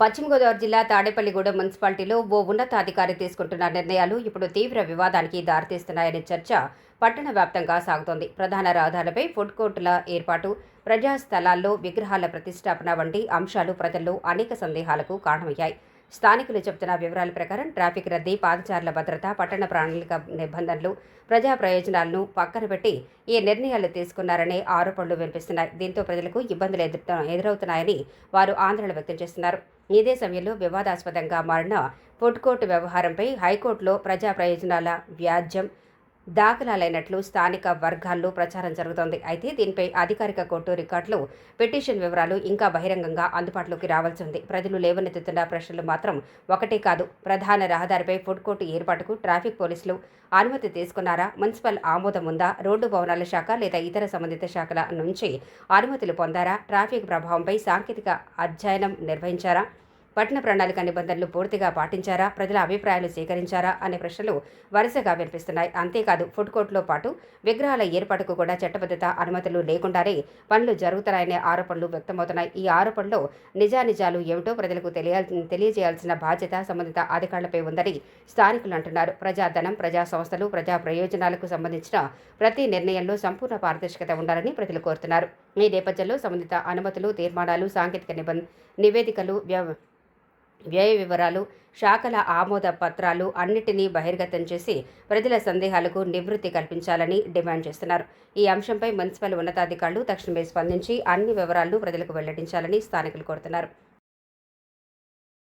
పశ్చిమ గోదావరి జిల్లా తాడేపల్లిగూడెం మున్సిపాలిటీలో ఓ ఉన్నతాధికారి తీసుకుంటున్న నిర్ణయాలు ఇప్పుడు తీవ్ర వివాదానికి దారితీస్తున్నాయనే చర్చ పట్టణ వ్యాప్తంగా సాగుతోంది. ప్రధాన రహదారులపై ఫుడ్ కోర్టుల ఏర్పాటు, ప్రజా స్థలాల్లో విగ్రహాల ప్రతిష్టాపన వంటి అంశాలు ప్రజల్లో అనేక సందేహాలకు కారణమయ్యాయి. స్థానికులు చెబుతున్న వివరాల ప్రకారం ట్రాఫిక్ రద్దీ, పాదచారుల భద్రత, పట్టణ ప్రణాళిక నిబంధనలు, ప్రజా ప్రయోజనాలను పక్కన పెట్టి ఈ నిర్ణయాలు తీసుకున్నారనే ఆరోపణలు వినిపిస్తున్నాయి. దీంతో ప్రజలకు ఇబ్బందులు ఎదురవుతున్నాయని వారు ఆందోళన వ్యక్తం చేస్తున్నారు. ఇదే సమయంలో వివాదాస్పదంగా మారిన ఫుడ్ కోర్టు వ్యవహారంపై హైకోర్టులో ప్రజా ప్రయోజనాల వ్యాజ్యం దాఖలైనట్లు స్థానిక వర్గాల్లో ప్రచారం జరుగుతోంది. అయితే దీనిపై అధికారిక కోర్టు రికార్డులు, పిటిషన్ వివరాలు ఇంకా బహిరంగంగా అందుబాటులోకి రావాల్సి ఉంది. ప్రజలు లేవనెత్తుతున్న ప్రశ్నలు మాత్రం ఒకటే కాదు. ప్రధాన రహదారిపై ఫుడ్ కోర్టు ఏర్పాటుకు ట్రాఫిక్ పోలీసులు అనుమతి తీసుకున్నారా? మున్సిపల్ ఆమోదం ఉందా? రోడ్డు భవనాల శాఖ లేదా ఇతర సంబంధిత శాఖల నుంచి అనుమతులు పొందారా? ట్రాఫిక్ ప్రభావంపై సాంకేతిక అధ్యయనం నిర్వహించారా? పట్టణ ప్రణాళిక నిబంధనలు పూర్తిగా పాటించారా? ప్రజల అభిప్రాయాలు సేకరించారా అనే ప్రశ్నలు వరుసగా వినిపిస్తున్నాయి. అంతేకాదు, ఫుడ్ కోర్టులో పాటు విగ్రహాల ఏర్పాటుకు కూడా చట్టబద్ధత అనుమతులు లేకుండానే పనులు జరుగుతున్నాయనే ఆరోపణలు వ్యక్తమవుతున్నాయి. ఈ ఆరోపణలో నిజానిజాలు ఏమిటో ప్రజలకు తెలియజేయాల్సిన బాధ్యత సంబంధిత అధికారులపై ఉందని స్థానికులు అంటున్నారు. ప్రజాధనం, ప్రజా సంస్థలు, ప్రజా ప్రయోజనాలకు సంబంధించిన ప్రతి నిర్ణయంలో సంపూర్ణ పారదర్శకత ఉండాలని ప్రజలు కోరుతున్నారు. ఈ నేపథ్యంలో సంబంధిత అనుమతులు, తీర్మానాలు, సాంకేతిక నివేదికలు, వ్యయ వివరాలు, శాఖల ఆమోద పత్రాలు అన్నిటినీ బహిర్గతం చేసి ప్రజల సందేహాలకు నివృత్తి కల్పించాలని డిమాండ్ చేస్తున్నారు. ఈ అంశంపై మున్సిపల్ ఉన్నతాధికారులు తక్షణమే స్పందించి అన్ని వివరాలను ప్రజలకు వెల్లడించాలని స్థానికులు కోరుతున్నారు.